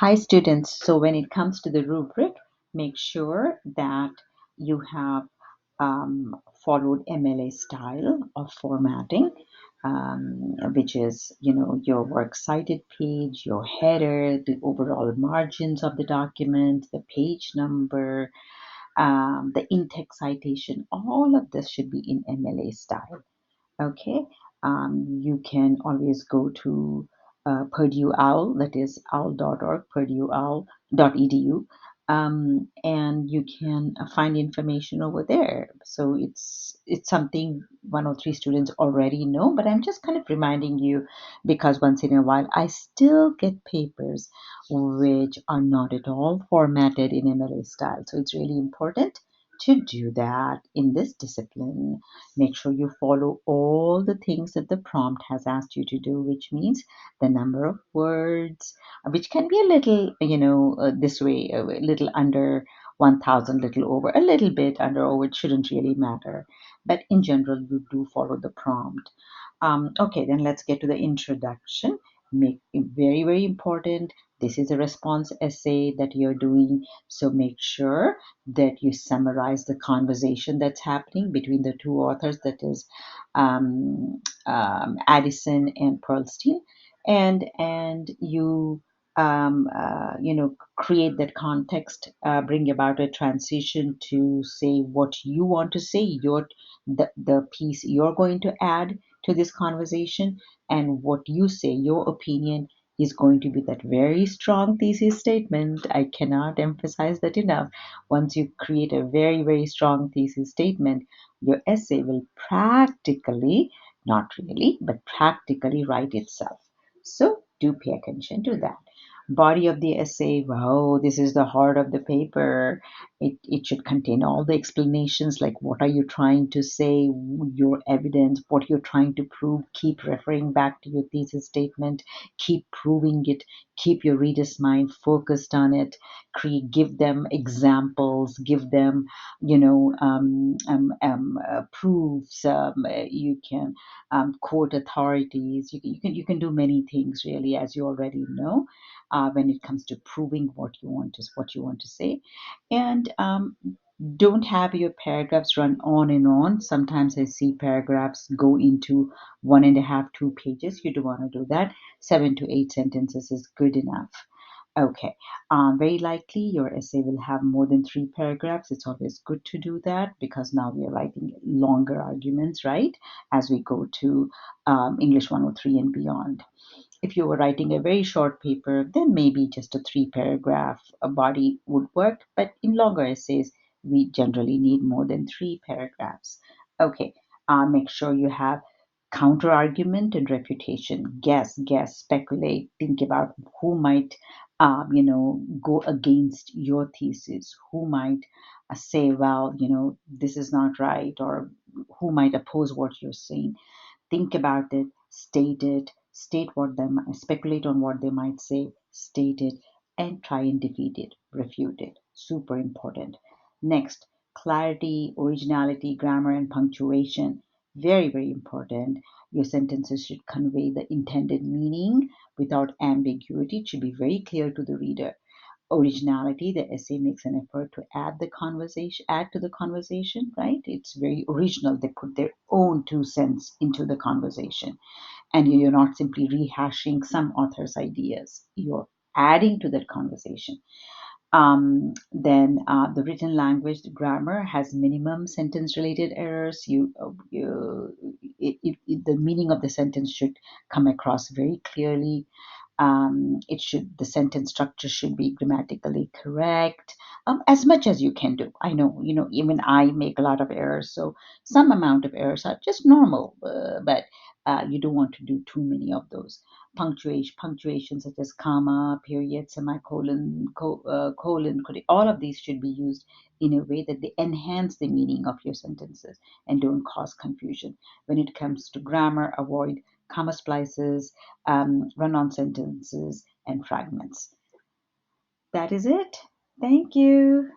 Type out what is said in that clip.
Hi students, so when it comes to the rubric, make sure that you have followed MLA style of formatting, which is, your works cited page, your header, the overall margins of the document, the page number, the in-text citation, all of this should be in MLA style. Okay, you can always go to Purdue OWL, that is owl.org, purdueowl.edu, and you can find information over there. So it's something 103 students already know, but I'm just kind of reminding you because once in a while I still get papers which are not at all formatted in MLA style. So it's really important to do that in this discipline. Make sure you follow all the things that the prompt has asked you to do, which means the number of words, which can be a little, this way, a little under 1,000, little over, a little bit under, over. It shouldn't really matter. But in general, you do follow the prompt. Okay, then let's get to the introduction. Make it very, very important. This is a response essay that you're doing, so make sure that you summarize the conversation that's happening between the two authors, that is Addison and Pearlstein, and create that context, bring about a transition to say what you want to say, the piece you're going to add to this conversation, and what you say, your opinion, is going to be that very strong thesis statement. I cannot emphasize that enough. Once you create a very, very strong thesis statement, your essay will practically, not really, but practically write itself. So do pay attention to that. Body of the essay, wow, this is the heart of the paper. It should contain all the explanations, like what are you trying to say, your evidence, what you're trying to prove. Keep referring back to your thesis statement, keep proving it, keep your reader's mind focused on it. Give them examples, give them, proofs. You can quote authorities. You can do many things, really, as you already know, when it comes to proving what you want to say. And don't have your paragraphs run on and on. Sometimes I see paragraphs go into 1.5, 2 pages. You don't want to do that. 7 to 8 sentences is good enough. Okay, very likely your essay will have more than 3 paragraphs. It's always good to do that because now we are writing longer arguments, right? As we go to English 103 and beyond. If you were writing a very short paper, then maybe just a 3 paragraph body would work. But in longer essays, we generally need more than 3 paragraphs. Okay, make sure you have counter argument and refutation. Guess, speculate, think about who might, go against your thesis, who might say, well, this is not right, or who might oppose what you're saying. Think about it, state what they might, speculate on what they might say, state it, and try and defeat it, refute it. Super important. Next, clarity, originality, grammar, and punctuation. Very, very important. Your sentences should convey the intended meaning without ambiguity. It should be very clear to the reader. Originality, the essay makes an effort to add to the conversation, right? It's very original. They put their own 2 cents into the conversation, and you're not simply rehashing some author's ideas, you're adding to that conversation. Then the written language, the grammar has minimum sentence related errors. The meaning of the sentence should come across very clearly. The sentence structure should be grammatically correct, as much as you can do. I know, even I make a lot of errors, so some amount of errors are just normal, but you don't want to do too many of those. Punctuation such as comma, period, semicolon, colon, all of these should be used in a way that they enhance the meaning of your sentences and don't cause confusion. When it comes to grammar, avoid comma splices, run-on sentences, and fragments. That is it. Thank you.